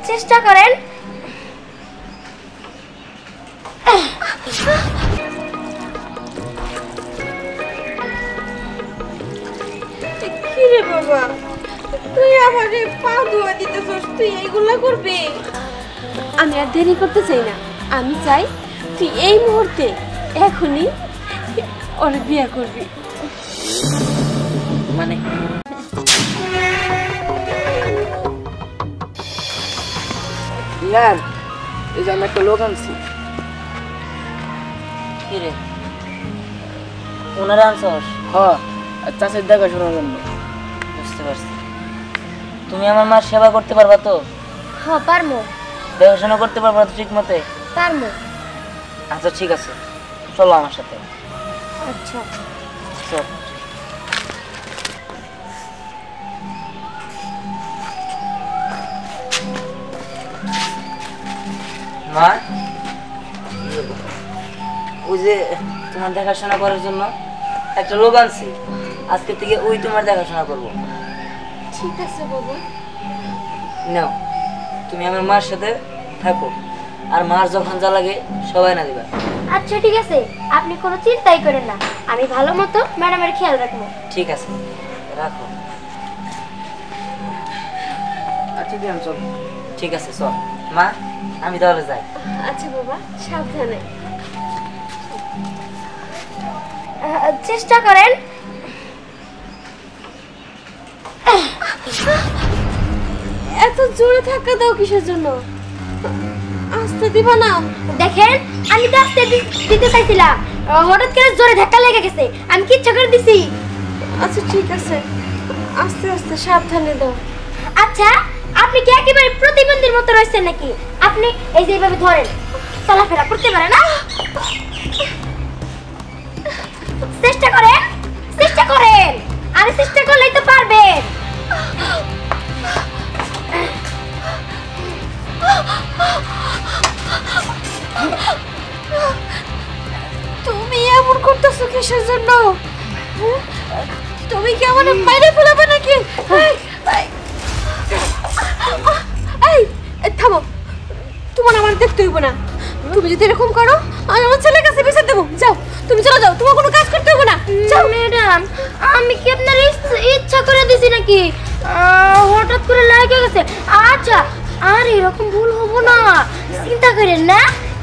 চেষ্টা করেন। কি রে বাবা, তুই আমারে পা ধোয়া দিতেছস, তুই এইগুলা করবি? আমি আর দেরি করতে চাই না, আমি চাই তুই এই মুহূর্তে এখনই ওর বিয়ে করবি। মানে এই যে আমি একটা লোক আনছি। কি রে, ওনারা আনছস? হ্যাঁ, চাষের দেখাশোনার জন্য। বুঝতে পারছি। তুমি আমার মার সেবা করতে পারবা তো? হ্যাঁ পারমু। দেখাশোনা করতে পারবা তো ঠিক মতে? পারমু। আচ্ছা ঠিক আছে, চলো আমার সাথে। আচ্ছা চল। মা, ওই যে তোমার দেখাশোনা করার জন্য একটা লোক আনছি, আজকে থেকে ওই তোমার দেখাশোনা করবো। ঠিক আছে বাবা। নাও, তুমি আমার মার সাথে থাকো, আর মার যখন যা লাগে সবাই না দিবা। আচ্ছা ঠিক আছে, আপনি কোনো চিন্তাই করেন না, আমি ভালো মতো ম্যাডামের খেয়াল রাখবো। ঠিক আছে, রাখো। আচ্ছা দিয়ান চল। ঠিক আছে চল মা, আমি তাহলে যাই। আচ্ছা বাবা, সাবধানে। চেষ্টা করেন। এত জোরে ধাক্কা দাও কিসের জন্য? আস্তে দিবা না? দেখেন, আমি তো আস্তে দিতে চাইছিলাম, হঠাৎ করে জোরে ধাক্কা লেগে গেছে, আমি কি ইচ্ছা করে দিছি? আচ্ছা ঠিক আছে, আস্তে আস্তে সাবধানে দাও। আচ্ছা, আপনি কি একেবারে প্রতিবন্ধীর মতো রয়েছেন নাকি? আপনি এই যে এইভাবে ধরেন, চলাফেরা করতে পারেন না? চেষ্টা করেন, চেষ্টা করেন, আরে চেষ্টা করলেই তো পারবেন। তুমি এমন করতেছো কিসের জন্য? তুমি কি আমাকে মেরে ফেলাবে নাকি? এই থামো, তোমার আমার দেখতে হইব না। তুমি যদি এরকম করো, আমি আমার ছেলের কাছে বিচার দেবো। যাও, তুমি চলে যাও, তোমার কোনো কাজ করতে হবে না। যাও। ম্যাডাম, আমি কি আপনার ইচ্ছা করে দিছি নাকি? হঠাৎ করে লেগে গেছে। আচ্ছা, আর এরকম ভুল হবো না, চিন্তা করেন না।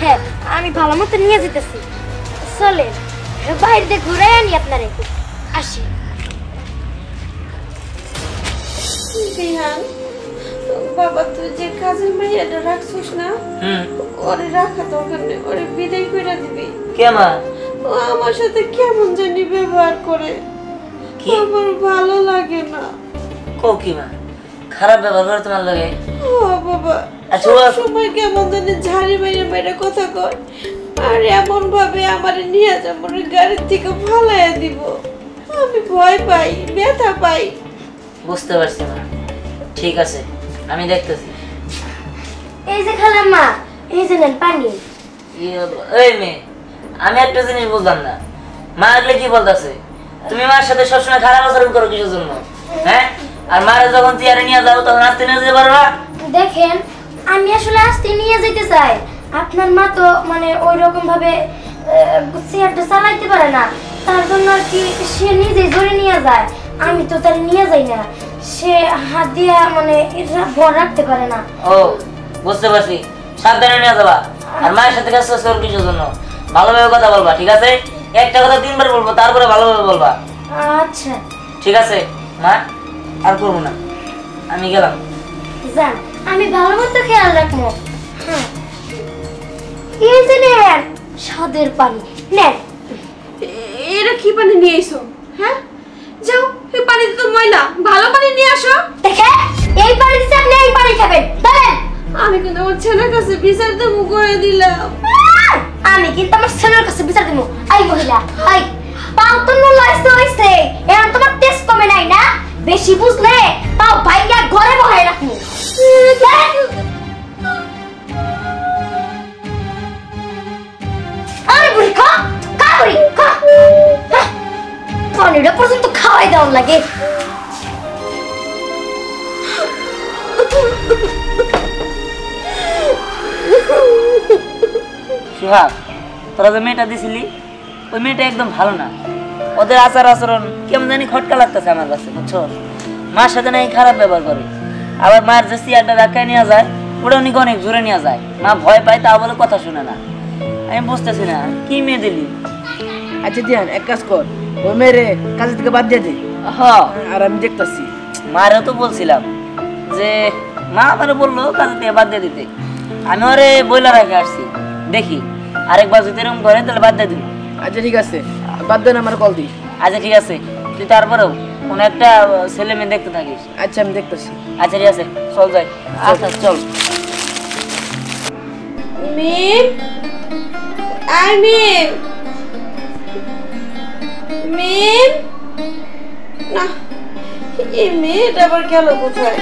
হ্যাঁ, আমি ভালো মতো নিয়ে যেতেছি। চলে বাইরে ঘুরে আনি আপনারে। আসি। বিহান, বাবা তুই যে কাজের মেয়েটা রাখছিস না, ওরে রাখা দরকার নেই, ওরে বিদায় করে দিবি। কে মা? ও আমার সাথে কেমন জানি ব্যবহার করে, আমার ভালো লাগে না। কো কি মা, খারাপ ব্যবহার করে তোমার লাগে? ও বাবা, আচ্ছা, সময় কেমন জানি ঝাড়ি মেরে মেরে কথা কয়, আর এমন ভাবে আমার নিয়ে যাবো গাড়ির থেকে ফালাইয়া দিব। আমি ভয় পাই, ব্যথা পাই। বুঝতে পারছি মা, ঠিক আছে, আমি দেখতেছি। এই যে খালাম্মা, এই যে নেন পানি। এই মেয়ে, আমি একটা জিনিস বুঝলাম না, মা এগুলো কি বলতেছে? তুমি মার সাথে সবসময় খারাপ আচরণ করো কিসের জন্য? হ্যাঁ, আর মারে যখন চেয়ারে নিয়ে যাবো তখন আসতে নিয়ে যেতে পারো না? দেখেন, আমি আসলে আসতে নিয়ে যেতে চাই, আপনার মা তো মানে ওই রকম ভাবে চেয়ারটা চালাইতে পারে না, তার জন্য আর কি সে নিজেই জোরে নিয়ে যায়। আমি তো তার নিয়ে যাই না, সে হাত দিয়া মানে ভর রাখতে পারে না। ও বুঝতে পারছি, সাবধানে নিয়ে যাবা। আর মায়ের সাথে কাজ করছো কিসের জন্য? ভালোভাবে কথা বলবা, ঠিক আছে? একটা কথা তিনবার বলবো, তারপরে ভালোভাবে বলবা। আচ্ছা ঠিক আছে মা, আর করবো না, আমি গেলাম। যান, আমি ভালো মতো খেয়াল রাখবো। হ্যাঁ, এই যে নেন স্বাদের পানি, নেন। এরা কি পানি নিয়ে এসো? হ্যাঁ, যাও, এই পানিতে তো ময়লা, ভালো পানি নিয়ে আসো। দেখে, এই পানি দিতে আপনি এই পানি খাবেন, বলেন। আমি কিন্তু আমার ছেলের কাছে বিচার দেবো করে দিলাম। আমি কিন্তু আমার ছেলের কাছে বিচার দেবো। আই মহিলা, আই পাও তো নলাইছে হইছে, এখন তোমার টেস্ট কমে নাই না? বেশি বুঝলে পাও ভাইয়া ঘরে বহাই রাখমু। আরে বুড়ি খা, খা বুড়ি খা। পানিটা পর্যন্ত খাওয়াই দেওয়ার লাগে। ভাব তোরা যে মেয়েটা দিছিলি ওই মেয়েটা একদম ভালো না, ওদের আচার আচরণ কেমন জানি খটকা লাগতেছে আমার কাছে, বুঝছো? মার সাথে নাকি খারাপ ব্যবহার করে, আবার মার যে চেয়ারটা ধাক্কায় নেওয়া যায় ওটা উনি অনেক জোরে নেওয়া যায়, মা ভয় পায় তা বলে কথা শুনে না। আমি বুঝতেছি না কি মেয়ে দিলি। আচ্ছা দিয়ান এক কাজ কর, ওই মেয়েরে কাজের থেকে বাদ দিয়ে দে। হ্যাঁ আর আমি দেখতেছি। মারেও তো বলছিলাম যে মা আমারে বললো কাজের থেকে বাদ দিয়ে দিতে, আমি ওরে বইলা রেখে আসছি, দেখি আরেকবার যদি এরকম করে তাহলে বাদ দিয়ে দিব। আচ্ছা ঠিক আছে, বাদ দেন আমার কল দি। আচ্ছা ঠিক আছে, তুই তারপরেও কোনো একটা ছেলে মেয়ে দেখতে থাকিস। আচ্ছা আমি দেখতেছি। আচ্ছা ঠিক আছে, চল যাই। আচ্ছা চল। মিম, আই মিম, মিম, না এই মেয়েটা আবার গেল কোথায়?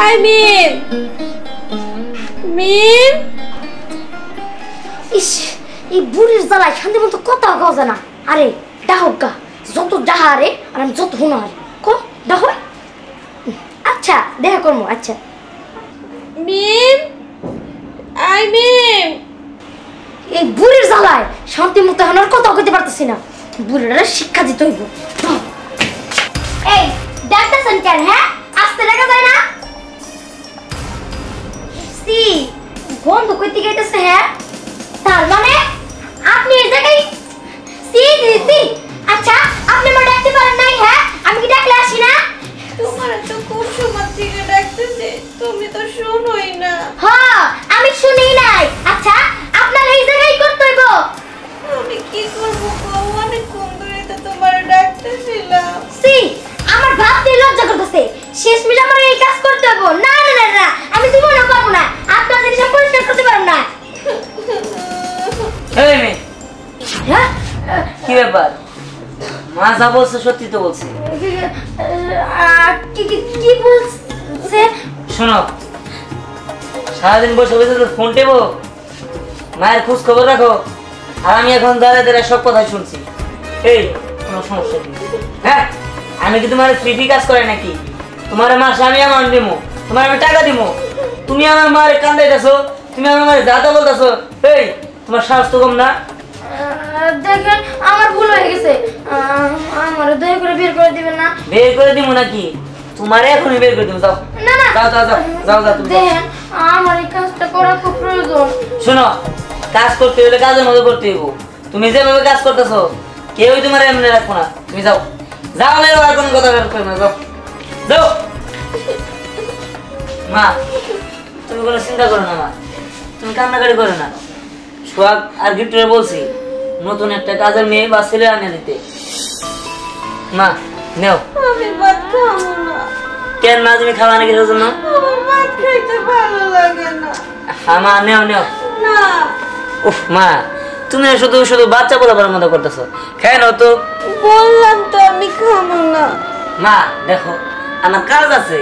আই মিম, মিম, ইস, এই বুড়ির জ্বালায় শান্তি মতো কথা কাজে না। আরে ডাহক গা, যত ডাহা রে আর আমি যত হুনা রে ক ডাহ। আচ্ছা দেখা করবো। আচ্ছা মিম, আই মিম, এই বুড়ির জ্বালায় শান্তি মতো এখন আর কথা কইতে পারতেছি না। বুড়িরা শিক্ষা দিতে হইব। এই ডাক্তারছেন কেন? হ্যাঁ আস্তে দেখা যায় না? সি গন্ধ কইতে গাইতেছে। হ্যাঁ তার মানে আপনি এই জায়গায় সি দিদি। আচ্ছা আপনি আমার ডাকতে পারেন নাই? হ্যাঁ আমি কি ডাকলে আসি না? তোমার তো কোন সময় থেকে ডাকতেছে, তুমি তো শোনোই না। হ্যাঁ আমি শুনি নাই। আচ্ছা আপনার এই জায়গায় করতে হইব। আমি কি করবো গো, অনেকক্ষণ ধরে তো তোমার ডাকতেছিলাম। সি আমার ভাবতে লজ্জা করতেছে। শেষমেশ আমার এই কাজ করতে হইব। না না না না আমি জীবনে করব না। আপনার জিনিস আমি পরিষ্কার করতে পারব না। এই মেয়ে, হ্যাঁ কি ব্যাপার? মা যা বলছে সত্যি তো বলছে। কি কি কি বলছে? শোনো, সারাদিন বসে বসে তো ফোন টেপো, মায়ের খোঁজ খবর রাখো, আর আমি এখন দাঁড়ায় দাঁড়ায় সব কথা শুনছি। এই কোনো সমস্যা নেই। হ্যাঁ আমি কি তোমার ফ্রি কাজ করে নাকি? তোমার মাসে আমি আমার দিমো, তোমার আমি টাকা দিমো, তুমি আমার মায়ের কান্দাইতেছো, তুমি আমার মায়ের দাদা বলতেছো। এই তোমার সাহস তো কম না? দেখেন আমার ভুল হয়ে গেছে। আমার দয়া করে বের করে দিবেন না। বের করে দিমো নাকি? তোমারে এখনই বের করে দিবো। যাও না না যাও যাও যাও যাও যাও তুমি যাও। দেখেন আমার এই কাজটা করা খুব প্রয়োজন। শোনো, কাজ করতে হলে কাজের মধ্যে করতে হইব। তুমি যেভাবে কাজ করতেছো কেউই তোমার এমনি রাখবো না। তুমি যাও যাও, না আর কোনো কথা বের করবে না। যাও যাও। মা তুমি কোনো চিন্তা করো না, মা তুমি কান্নাকাটি করো না। সোহাগ আর গিফটরে বলছি নতুন একটা কাজের মেয়ে বা ছেলে আনিয়ে দিতে। মা নেও। আমি ভাত খাবো না। কেন মা, তুমি খাওয়া নাকি জন্য? আমার ভাত খাইতে ভালো লাগে না। হ্যাঁ মা নেও নেও। না উফ মা, তুমি না শুধু শুধু বাচ্চা বলাবার মতো করতেছো। খেয়ে নাও তো। বললাম তো আমি খাবো না। মা দেখো আমার কাজ আছে,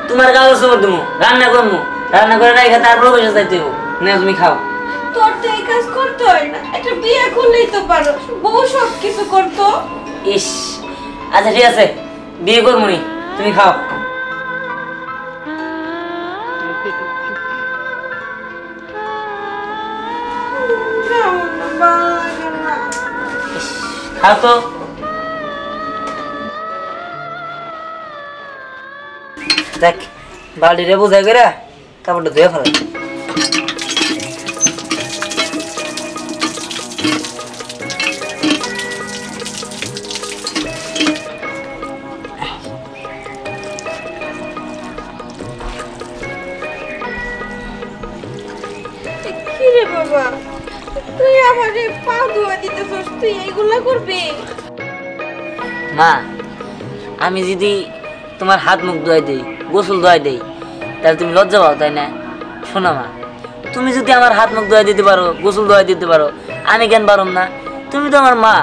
তোমার কাজ আছে তুমি রান্না করবো, রান্না করে রাখা তারপর বসে যাইতে হইব। না তুমি খাও। তোর তো এই কাজ করতে হয় না, একটা বিয়ে করলেই তো পারো, বউ সব কিছু করতো। ইস আচ্ছা ঠিক আছে, বিয়ে করবো নি, তুমি খাও। খাবো না, ভালো লাগে না। ইস, খাও তো। দেখ বালতিটা বোঝাই করে কাপড়টা ধুয়ে ফেলো। কিরে বাবা, তুই আমারে পা ধোয়া দিতেছস, তুই এইগুলা করবি? মা আমি যদি তোমার হাত মুখ ধোয়াই দেই, গোসল ধোয়াই দেই, তাহলে তুমি লজ্জা পাও তাই না? শোনো মা, তুমি যদি আমার হাত মুখ ধোয়াই দিতে পারো, গোসল ধোয়াই দিতে পারো, আমি কেন পারম না? তুমি তো আমার মা।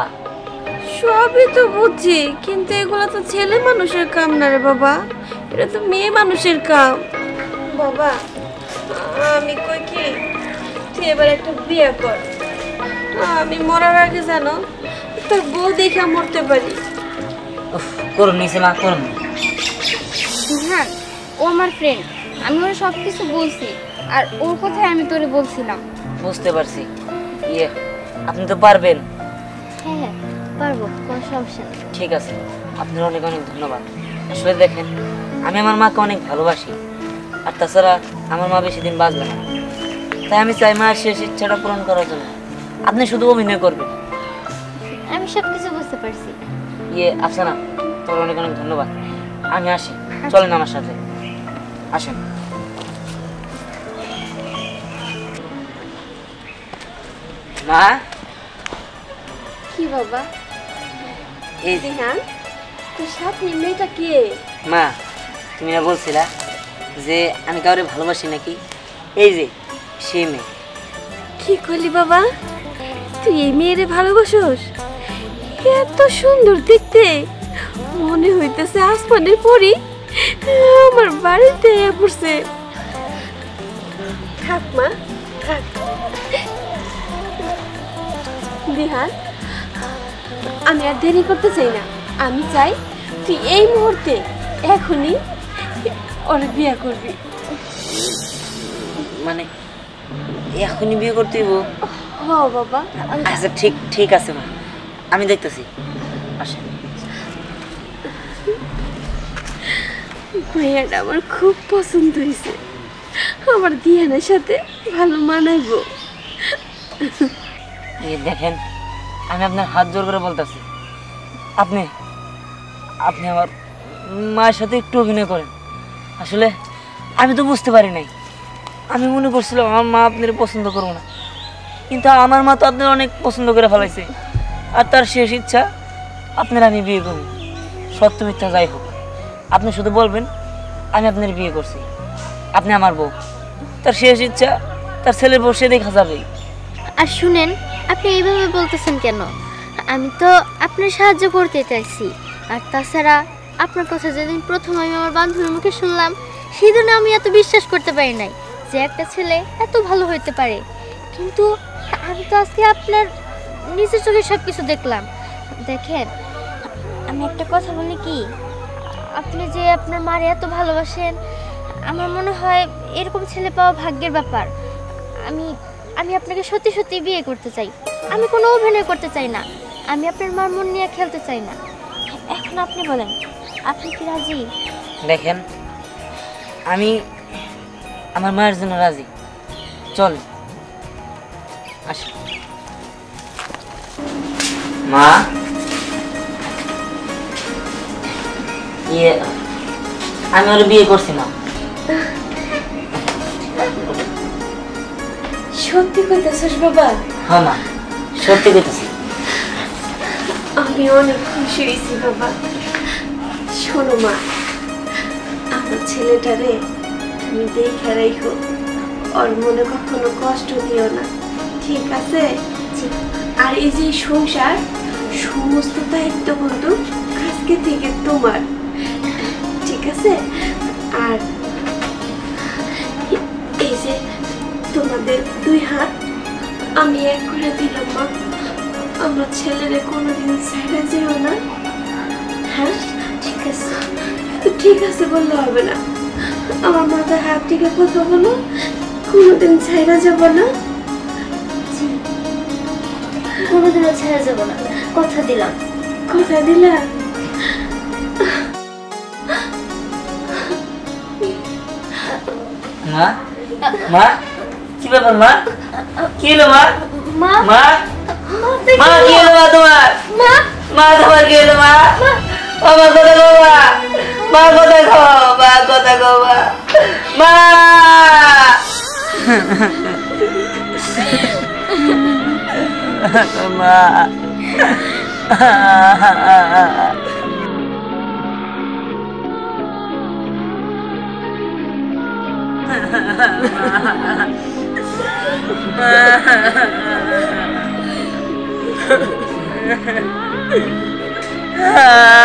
সবই তো বুঝছি, কিন্তু এগুলা তো ছেলে মানুষের কাম না রে বাবা, এটা তো মেয়ে মানুষের কাম। বাবা আমি কই কি, তুই এবার একটা বিয়ে কর। আমি মরার আগে জানো তোর বউ দেখা মরতে পারি। উফ, করুন নিচে মা, করুন। হ্যাঁ ও আমার ফ্রেন্ড, আমি ওর সব কিছু বলছি আর ওর কথাই আমি তোরে বলছিলাম। বুঝতে পারছি। ইয়ে, আপনি তো পারবেন। হ্যাঁ হ্যাঁ পারবো, কোনো সমস্যা নেই। ঠিক আছে, আপনার অনেক অনেক ধন্যবাদ। আসলে দেখেন, আমি আমার মাকে অনেক ভালোবাসি, আর তাছাড়া আমার মা বেশি দিন বাঁচবে না। তাই আমি চাই মায়ের শেষ ইচ্ছাটা পূরণ করার জন্য আপনি শুধু অভিনয় করবেন। আমি সব কিছু বুঝতে পারছি। ইয়ে, আফসানা, তোমার অনেক অনেক ধন্যবাদ। আমি আসি, চলেন আমার সাথে, আসেন। মা, কি বাবা? এই দিহান, তোর সাথে মেয়েটা কে? মা, তুমি না বলছিলা যে আমি কাউরে ভালোবাসি নাকি? এই যে সেই মেয়ে। কি করলি বাবা? তুই এই মেয়েরে ভালোবাসোস? এত সুন্দর দেখতে, মনে হইতেছে আসমানের পরি আমার বাড়িতে পড়ছে। থাক মা, থাক। দিহান, আমি আর দেরি করতে চাই না। আমি চাই তুই এই মুহূর্তে এখনই ওর বিয়ে করবি। মানে এখনই বিয়ে করতে হইব? হ বাবা। আচ্ছা, ঠিক ঠিক আছে মা, আমি দেখতেছি। আসেন। মেয়েটা আমার খুব পছন্দ হয়েছে, আমার দিহানের সাথে ভালো মানাইবো। এই দেখেন, আমি আপনার হাত জোর করে বলতেছি, আপনি আপনি আমার মায়ের সাথে একটু অভিনয় করেন। আসলে আমি তো বুঝতে পারি নাই, আমি মনে করছিলাম আমার মা আপনার পছন্দ করবো না, কিন্তু আমার মা তো আপনার অনেক পছন্দ করে ফেলাইছে, আর তার শেষ ইচ্ছা আপনার আমি বিয়ে করব। সত্য মিথ্যা যাই হোক, আপনি শুধু বলবেন আমি আপনার বিয়ে করছি, আপনি আমার বউ। তার শেষ ইচ্ছা তার ছেলের বউ সে দেখা যাবেই। আর শুনেন, আপনি এইভাবে বলতেছেন কেন? আমি তো আপনার সাহায্য করতে চাইছি। আর তাছাড়া আপনার কথা যেদিন প্রথম আমি আমার বান্ধবীর মুখে শুনলাম, সেদিন আমি এত বিশ্বাস করতে পারি নাই যে একটা ছেলে এত ভালো হইতে পারে। কিন্তু আমি তো আজকে আপনার নিজের চোখে সব কিছু দেখলাম। দেখেন, আমি একটা কথা বলি কি, আপনি যে আপনার মারে এত ভালোবাসেন, আমার মনে হয় এরকম ছেলে পাওয়া ভাগ্যের ব্যাপার। আমি আমি আপনাকে সত্যি সত্যি বিয়ে করতে চাই। আমি কোনো অভিনয় করতে চাই না, আমি আপনার মার মন নিয়ে খেলতে চাই না। এখন আপনি বলেন, আপনি কি রাজি? দেখেন, আমি আমার মায়ের জন্য রাজি। চল আসি। মা, ইয়ে, আমি ওর বিয়ে করছি না। সত্যি কইতেছিস বাবা? হ্যাঁ মা, সত্যি কইতেছি। আমি অনেক খুশি হয়েছি বাবা। শোনো মা, আমার ছেলেটারে তুমি দেখে রাখো, ওর মনে কখনো কষ্ট দিও না, ঠিক আছে? আর এই যে সংসার, সমস্ত দায়িত্ব কিন্তু আজকে থেকে তোমার, ঠিক আছে? আর এই যে তোমাদের দুই হাত আমি এক করে দিলাম মা, আমার ছেলেরে কোনোদিন ছেড়ে যেও না। হ্যাঁ ঠিক আছে? তো ঠিক আছে বললে হবে না, আমার মাথায় হাত থেকে কথা বলো, কোনোদিন ছেড়ে যাব না। কোনোদিনও ছেড়ে যাব না, কথা দিলাম। কথা দিলাম। মা, মা, কি ব্যাপার মা? কি হলো মা? মা, মা, মা, কি হলো মা তোমার? মা, মা তোমার কি হলো মা? ও মা, কথা কও মা, মা কথা কও, মা কথা কও মা, মা। মা,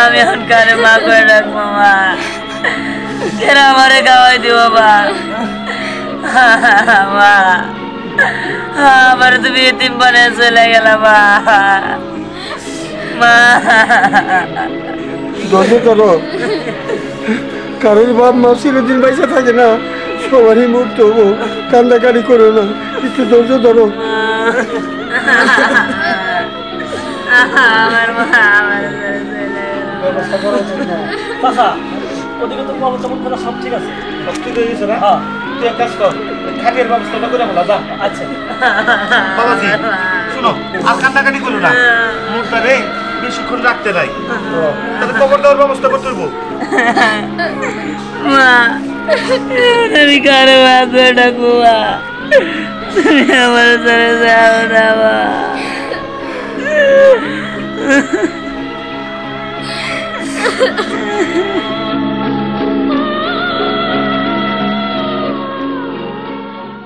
আমি এখন কারে মা করে রাখবো মা? কেন আমারে খাওয়াই দিব মা? মা, আমার তুমি এতিম বানিয়ে চলে গেলাম মা। মা, গর্ব করো, কারোর বাপ মা চিরদিন পয়সা থাকে না, সবারই মুক্ত হবো, কান্দাকারি করো না, একটু ধৈর্য ধরো। আমার মা আমার ব্যবস্থা করা উচিত না। চাচা, ওদিকে তো বাবু তেমন কথা সব ঠিক আছে। সব ঠিক হয়ে গেছে না? হ্যাঁ। তুই এক কাজ কর, খাটের ব্যবস্থাটা করে বলা যা। আচ্ছা বাবাজি শোনো, আর কান্নাকাটি করো না, মুখটা রে বেশিক্ষণ রাখতে নাই, তাহলে কবর দেওয়ার ব্যবস্থা করতে হইব। মা আমি কারো বাপে ডাকুয়া তুমি আমার ছেড়ে যাও না